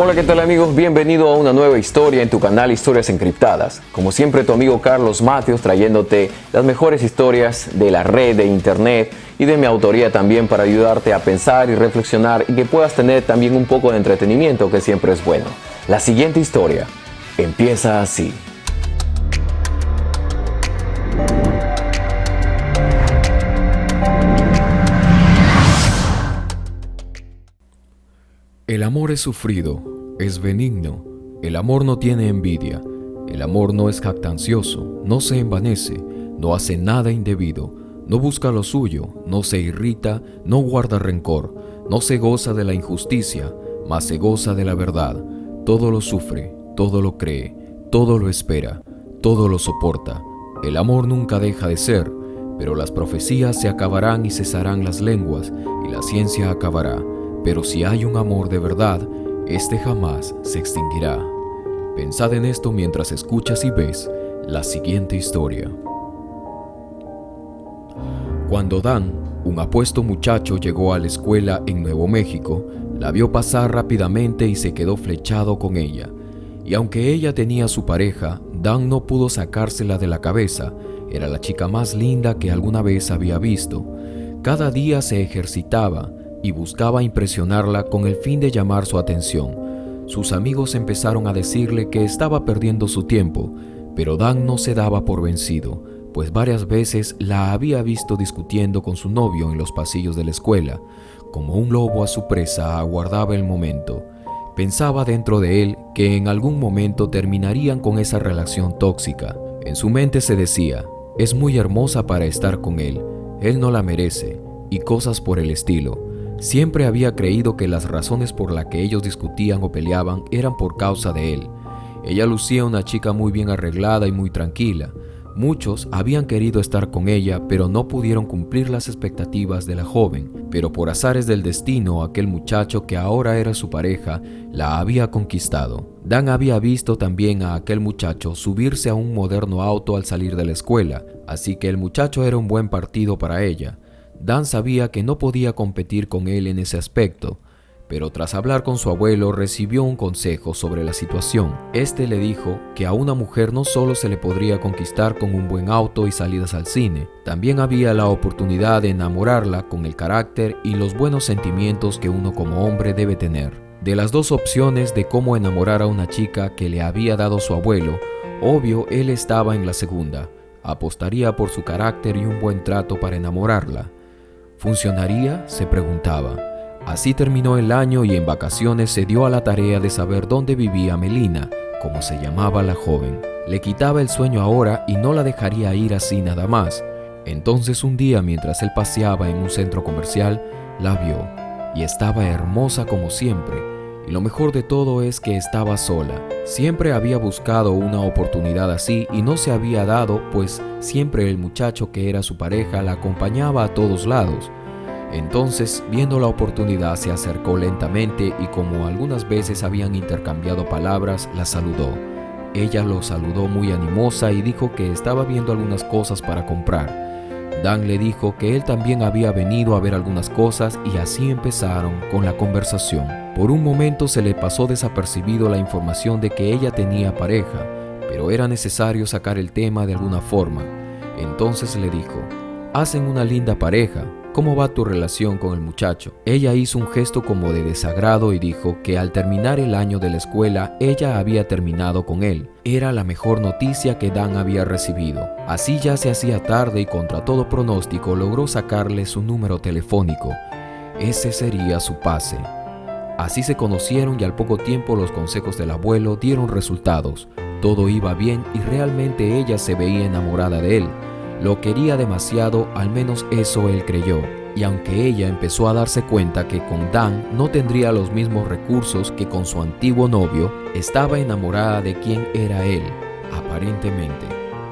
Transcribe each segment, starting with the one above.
Hola, ¿qué tal amigos? Bienvenido a una nueva historia en tu canal Historias Encriptadas. Como siempre, tu amigo Carlos Mateos trayéndote las mejores historias de la red, de internet y de mi autoría también para ayudarte a pensar y reflexionar y que puedas tener también un poco de entretenimiento, que siempre es bueno. La siguiente historia empieza así. El amor es sufrido, es benigno, el amor no tiene envidia, el amor no es jactancioso, no se envanece, no hace nada indebido, no busca lo suyo, no se irrita, no guarda rencor, no se goza de la injusticia, mas se goza de la verdad, todo lo sufre, todo lo cree, todo lo espera, todo lo soporta. El amor nunca deja de ser, pero las profecías se acabarán y cesarán las lenguas, y la ciencia acabará. Pero si hay un amor de verdad, este jamás se extinguirá. Pensad en esto mientras escuchas y ves la siguiente historia. Cuando Dan, un apuesto muchacho, llegó a la escuela en Nuevo México, la vio pasar rápidamente y se quedó flechado con ella. Y aunque ella tenía su pareja, Dan no pudo sacársela de la cabeza. Era la chica más linda que alguna vez había visto. Cada día se ejercitaba y buscaba impresionarla con el fin de llamar su atención. Sus amigos empezaron a decirle que estaba perdiendo su tiempo, pero Dan no se daba por vencido, pues varias veces la había visto discutiendo con su novio en los pasillos de la escuela. Como un lobo a su presa, aguardaba el momento. Pensaba dentro de él que en algún momento terminarían con esa relación tóxica. En su mente se decía, es muy hermosa para estar con él no la merece, y cosas por el estilo. Siempre había creído que las razones por las que ellos discutían o peleaban eran por causa de él. Ella lucía una chica muy bien arreglada y muy tranquila. Muchos habían querido estar con ella, pero no pudieron cumplir las expectativas de la joven. Pero por azares del destino, aquel muchacho que ahora era su pareja, la había conquistado. Dan había visto también a aquel muchacho subirse a un moderno auto al salir de la escuela, así que el muchacho era un buen partido para ella. Dan sabía que no podía competir con él en ese aspecto, pero tras hablar con su abuelo recibió un consejo sobre la situación. Este le dijo que a una mujer no solo se le podría conquistar con un buen auto y salidas al cine, también había la oportunidad de enamorarla con el carácter y los buenos sentimientos que uno como hombre debe tener. De las dos opciones de cómo enamorar a una chica que le había dado su abuelo, obvio él estaba en la segunda. Apostaría por su carácter y un buen trato para enamorarla. ¿Funcionaría?, se preguntaba. Así terminó el año y en vacaciones se dio a la tarea de saber dónde vivía Melina, como se llamaba la joven. Le quitaba el sueño ahora y no la dejaría ir así nada más. Entonces un día, mientras él paseaba en un centro comercial, la vio y estaba hermosa como siempre. Y lo mejor de todo es que estaba sola. Siempre había buscado una oportunidad así y no se había dado, pues siempre el muchacho que era su pareja la acompañaba a todos lados. Entonces, viendo la oportunidad, se acercó lentamente y como algunas veces habían intercambiado palabras, la saludó. Ella lo saludó muy animosa y dijo que estaba viendo algunas cosas para comprar. Dan le dijo que él también había venido a ver algunas cosas y así empezaron con la conversación. Por un momento se le pasó desapercibido la información de que ella tenía pareja, pero era necesario sacar el tema de alguna forma. Entonces le dijo, hacen una linda pareja, ¿cómo va tu relación con el muchacho? Ella hizo un gesto como de desagrado y dijo que al terminar el año de la escuela, ella había terminado con él. Era la mejor noticia que Dan había recibido. Así ya se hacía tarde y contra todo pronóstico logró sacarle su número telefónico. Ese sería su pase. Así se conocieron y al poco tiempo los consejos del abuelo dieron resultados. Todo iba bien y realmente ella se veía enamorada de él. Lo quería demasiado, al menos eso él creyó. Y aunque ella empezó a darse cuenta que con Dan no tendría los mismos recursos que con su antiguo novio, estaba enamorada de quien era él, aparentemente.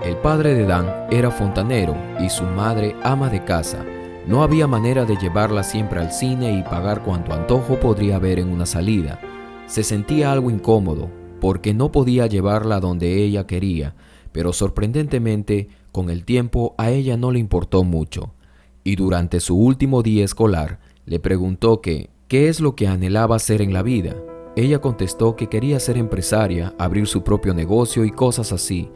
El padre de Dan era fontanero y su madre ama de casa. No había manera de llevarla siempre al cine y pagar cuanto antojo podría haber en una salida. Se sentía algo incómodo, porque no podía llevarla donde ella quería, pero sorprendentemente, con el tiempo a ella no le importó mucho. Y durante su último día escolar, le preguntó qué es lo que anhelaba hacer en la vida. ella contestó que quería ser empresaria, abrir su propio negocio y cosas así.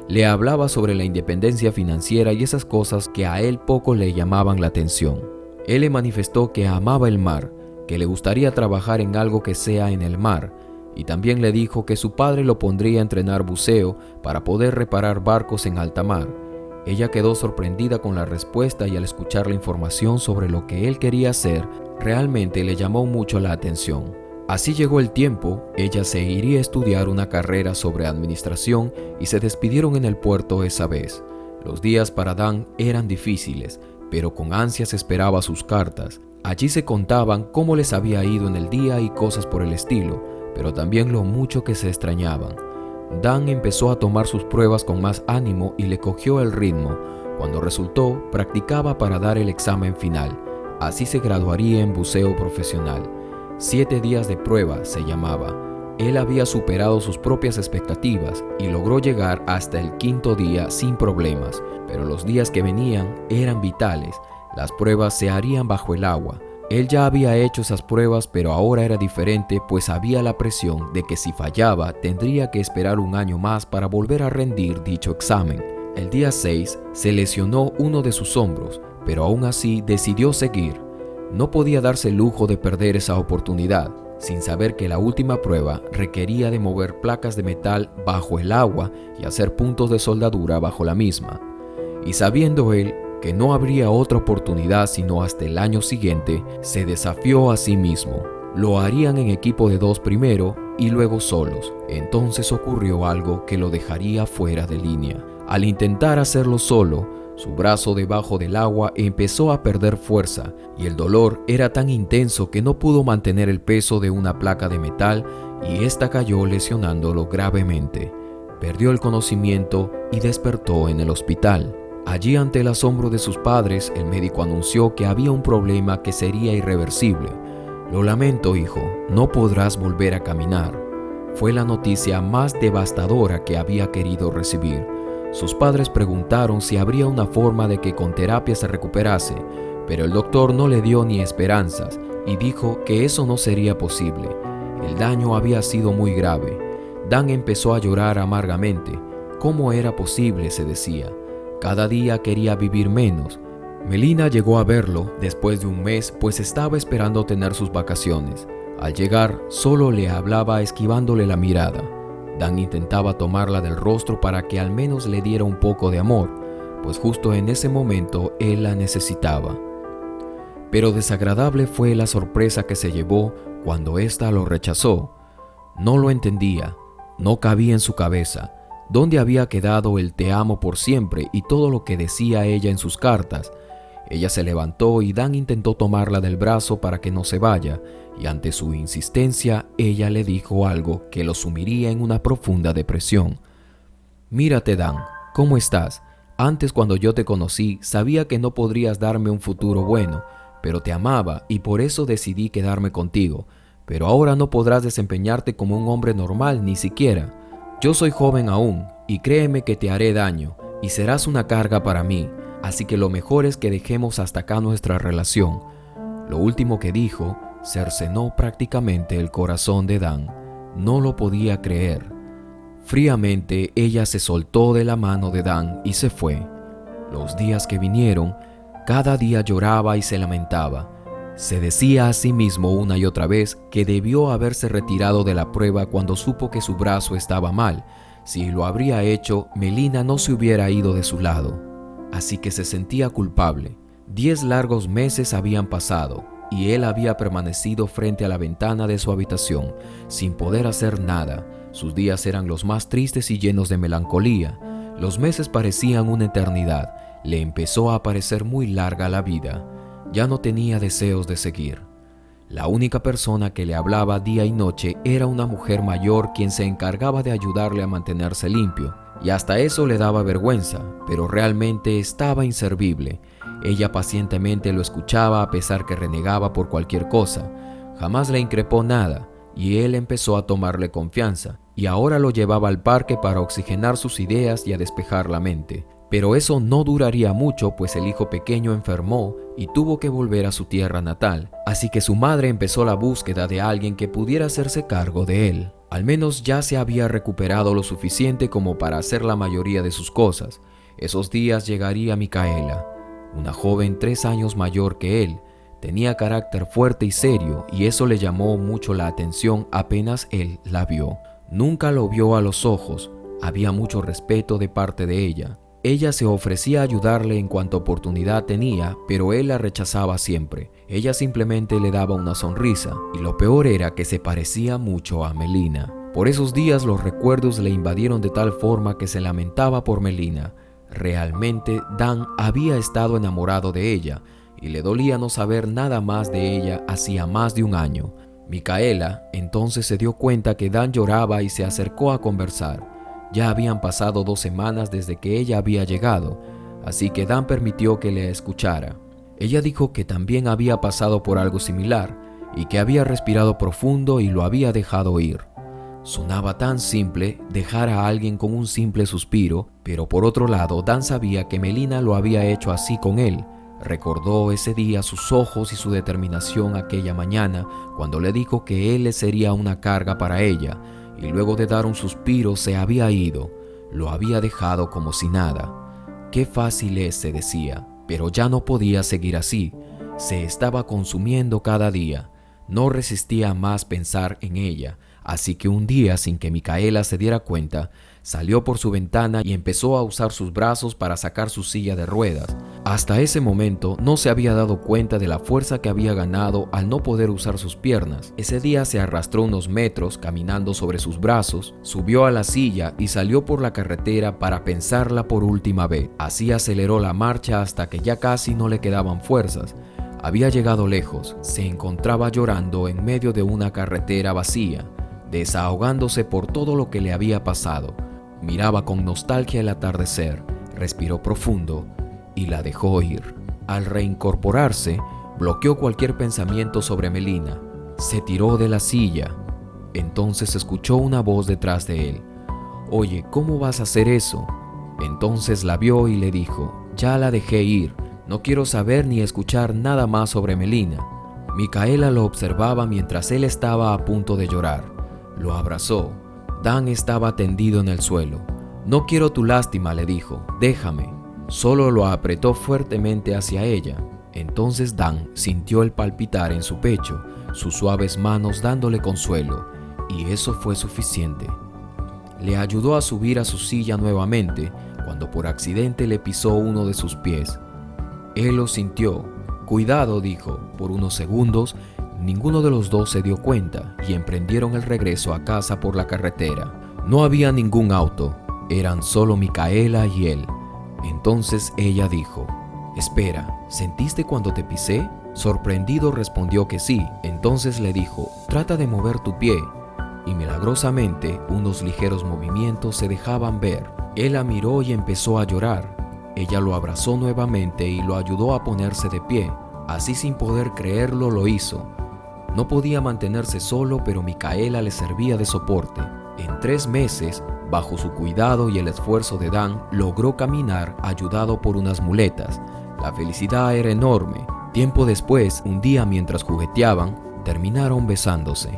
Le hablaba sobre la independencia financiera y esas cosas que a él poco le llamaban la atención. Él le manifestó que amaba el mar, que le gustaría trabajar en algo que sea en el mar, y también le dijo que su padre lo pondría a entrenar buceo para poder reparar barcos en alta mar. Ella quedó sorprendida con la respuesta y al escuchar la información sobre lo que él quería hacer, realmente le llamó mucho la atención. Así llegó el tiempo, ella se iría a estudiar una carrera sobre administración y se despidieron en el puerto esa vez. Los días para Dan eran difíciles, pero con ansias esperaba sus cartas. Allí se contaban cómo les había ido en el día y cosas por el estilo, pero también lo mucho que se extrañaban. Dan empezó a tomar sus pruebas con más ánimo y le cogió el ritmo. Cuando resultó, practicaba para dar el examen final. Así se graduaría en buceo profesional. 7 días de prueba se llamaba. Él había superado sus propias expectativas y logró llegar hasta el 5.º día sin problemas, pero los días que venían eran vitales. Las pruebas se harían bajo el agua. Él ya había hecho esas pruebas, pero ahora era diferente, pues había la presión de que si fallaba tendría que esperar un año más para volver a rendir dicho examen. El día 6 se lesionó uno de sus hombros, pero aún así decidió seguir. No podía darse el lujo de perder esa oportunidad, sin saber que la última prueba requería de mover placas de metal bajo el agua y hacer puntos de soldadura bajo la misma. Y sabiendo él que no habría otra oportunidad sino hasta el año siguiente, se desafió a sí mismo. Lo harían en equipo de 2 primero y luego solos. Entonces ocurrió algo que lo dejaría fuera de línea. Al intentar hacerlo solo, su brazo debajo del agua empezó a perder fuerza y el dolor era tan intenso que no pudo mantener el peso de una placa de metal y esta cayó lesionándolo gravemente. Perdió el conocimiento y despertó en el hospital. Allí, ante el asombro de sus padres, el médico anunció que había un problema que sería irreversible. «Lo lamento, hijo, no podrás volver a caminar». Fue la noticia más devastadora que había querido recibir. Sus padres preguntaron si habría una forma de que con terapia se recuperase, pero el doctor no le dio ni esperanzas y dijo que eso no sería posible. El daño había sido muy grave. Dan empezó a llorar amargamente. ¿Cómo era posible?, se decía. Cada día quería vivir menos. Melina llegó a verlo después de un mes, pues estaba esperando tener sus vacaciones. Al llegar, solo le hablaba esquivándole la mirada. Dan intentaba tomarla del rostro para que al menos le diera un poco de amor, pues justo en ese momento él la necesitaba. Pero desagradable fue la sorpresa que se llevó cuando ésta lo rechazó. No lo entendía, no cabía en su cabeza. ¿Dónde había quedado el te amo por siempre y todo lo que decía ella en sus cartas? Ella se levantó y Dan intentó tomarla del brazo para que no se vaya, y ante su insistencia, ella le dijo algo que lo sumiría en una profunda depresión. «Mírate, Dan, ¿cómo estás? Antes, cuando yo te conocí, sabía que no podrías darme un futuro bueno, pero te amaba y por eso decidí quedarme contigo. Pero ahora no podrás desempeñarte como un hombre normal ni siquiera. Yo soy joven aún y créeme que te haré daño y serás una carga para mí, así que lo mejor es que dejemos hasta acá nuestra relación». Lo último que dijo cercenó prácticamente el corazón de Dan. No lo podía creer. Fríamente ella se soltó de la mano de Dan y se fue. Los días que vinieron, cada día lloraba y se lamentaba. Se decía a sí mismo una y otra vez que debió haberse retirado de la prueba cuando supo que su brazo estaba mal. Si lo habría hecho, Melina no se hubiera ido de su lado. Así que se sentía culpable. 10 largos meses habían pasado y él había permanecido frente a la ventana de su habitación, sin poder hacer nada. Sus días eran los más tristes y llenos de melancolía. Los meses parecían una eternidad. Le empezó a parecer muy larga la vida. Ya no tenía deseos de seguir. La única persona que le hablaba día y noche era una mujer mayor quien se encargaba de ayudarle a mantenerse limpio, y hasta eso le daba vergüenza, pero realmente estaba inservible. Ella pacientemente lo escuchaba a pesar que renegaba por cualquier cosa. Jamás le increpó nada, y él empezó a tomarle confianza, y ahora lo llevaba al parque para oxigenar sus ideas y a despejar la mente. Pero eso no duraría mucho, pues el hijo pequeño enfermó y tuvo que volver a su tierra natal, así que su madre empezó la búsqueda de alguien que pudiera hacerse cargo de él. Al menos ya se había recuperado lo suficiente como para hacer la mayoría de sus cosas. Esos días llegaría Micaela, una joven 3 años mayor que él. Tenía carácter fuerte y serio, y eso le llamó mucho la atención apenas él la vio. Nunca lo vio a los ojos, había mucho respeto de parte de ella. Ella se ofrecía a ayudarle en cuanto oportunidad tenía, pero él la rechazaba siempre. Ella simplemente le daba una sonrisa, y lo peor era que se parecía mucho a Melina. Por esos días los recuerdos le invadieron de tal forma que se lamentaba por Melina. Realmente Dan había estado enamorado de ella, y le dolía no saber nada más de ella hacía más de un año. Micaela entonces se dio cuenta que Dan lloraba y se acercó a conversar. Ya habían pasado 2 semanas desde que ella había llegado, así que Dan permitió que le escuchara. Ella dijo que también había pasado por algo similar y que había respirado profundo y lo había dejado ir. Sonaba tan simple dejar a alguien con un simple suspiro, pero por otro lado Dan sabía que Melina lo había hecho así con él. Recordó ese día sus ojos y su determinación aquella mañana cuando le dijo que él le sería una carga para ella, y luego de dar un suspiro se había ido, lo había dejado como si nada. Qué fácil es, se decía, pero ya no podía seguir así. Se estaba consumiendo cada día. No resistía más pensar en ella, así que un día, sin que Micaela se diera cuenta, salió por su ventana y empezó a usar sus brazos para sacar su silla de ruedas. Hasta ese momento no se había dado cuenta de la fuerza que había ganado al no poder usar sus piernas. Ese día se arrastró unos metros caminando sobre sus brazos, subió a la silla y salió por la carretera para pensarla por última vez. Así aceleró la marcha hasta que ya casi no le quedaban fuerzas. Había llegado lejos, se encontraba llorando en medio de una carretera vacía, desahogándose por todo lo que le había pasado. Miraba con nostalgia el atardecer, respiró profundo y la dejó ir. Al reincorporarse, bloqueó cualquier pensamiento sobre Melina. Se tiró de la silla. Entonces escuchó una voz detrás de él. «Oye, ¿cómo vas a hacer eso?» Entonces la vio y le dijo: «Ya la dejé ir. No quiero saber ni escuchar nada más sobre Melina». Micaela lo observaba mientras él estaba a punto de llorar. Lo abrazó. Dan estaba tendido en el suelo. «No quiero tu lástima», le dijo. «Déjame». Solo lo apretó fuertemente hacia ella. Entonces Dan sintió el palpitar en su pecho, sus suaves manos dándole consuelo, y eso fue suficiente. Le ayudó a subir a su silla nuevamente, cuando por accidente le pisó uno de sus pies. Él lo sintió. «Cuidado», dijo. Por unos segundos, ninguno de los dos se dio cuenta y emprendieron el regreso a casa por la carretera. No había ningún auto, eran solo Micaela y él. Entonces ella dijo: «Espera, ¿sentiste cuando te pisé?» Sorprendido respondió que sí. Entonces le dijo: «Trata de mover tu pie». Y milagrosamente unos ligeros movimientos se dejaban ver. Él la miró y empezó a llorar. Ella lo abrazó nuevamente y lo ayudó a ponerse de pie. Así, sin poder creerlo, lo hizo. No podía mantenerse solo, pero Micaela le servía de soporte. En 3 meses, bajo su cuidado y el esfuerzo de Dan, logró caminar ayudado por unas muletas. La felicidad era enorme. Tiempo después, un día mientras jugueteaban, terminaron besándose.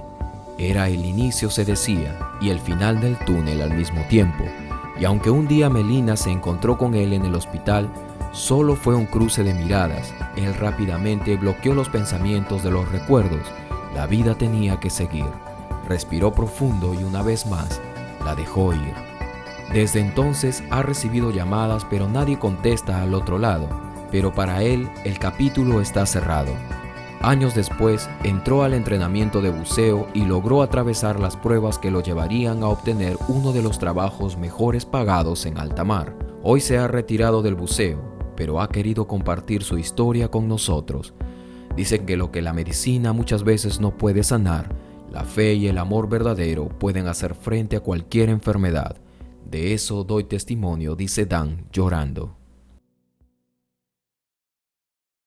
Era el inicio, se decía, y el final del túnel al mismo tiempo. Y aunque un día Melina se encontró con él en el hospital, solo fue un cruce de miradas. Él rápidamente bloqueó los pensamientos de los recuerdos. La vida tenía que seguir. Respiró profundo y una vez más la dejó ir. Desde entonces ha recibido llamadas, pero nadie contesta al otro lado. Pero para él el capítulo está cerrado. Años después entró al entrenamiento de buceo y logró atravesar las pruebas que lo llevarían a obtener uno de los trabajos mejores pagados en alta mar. Hoy se ha retirado del buceo, pero ha querido compartir su historia con nosotros. Dicen que lo que la medicina muchas veces no puede sanar, la fe y el amor verdadero pueden hacer frente a cualquier enfermedad. De eso doy testimonio, dice Dan llorando.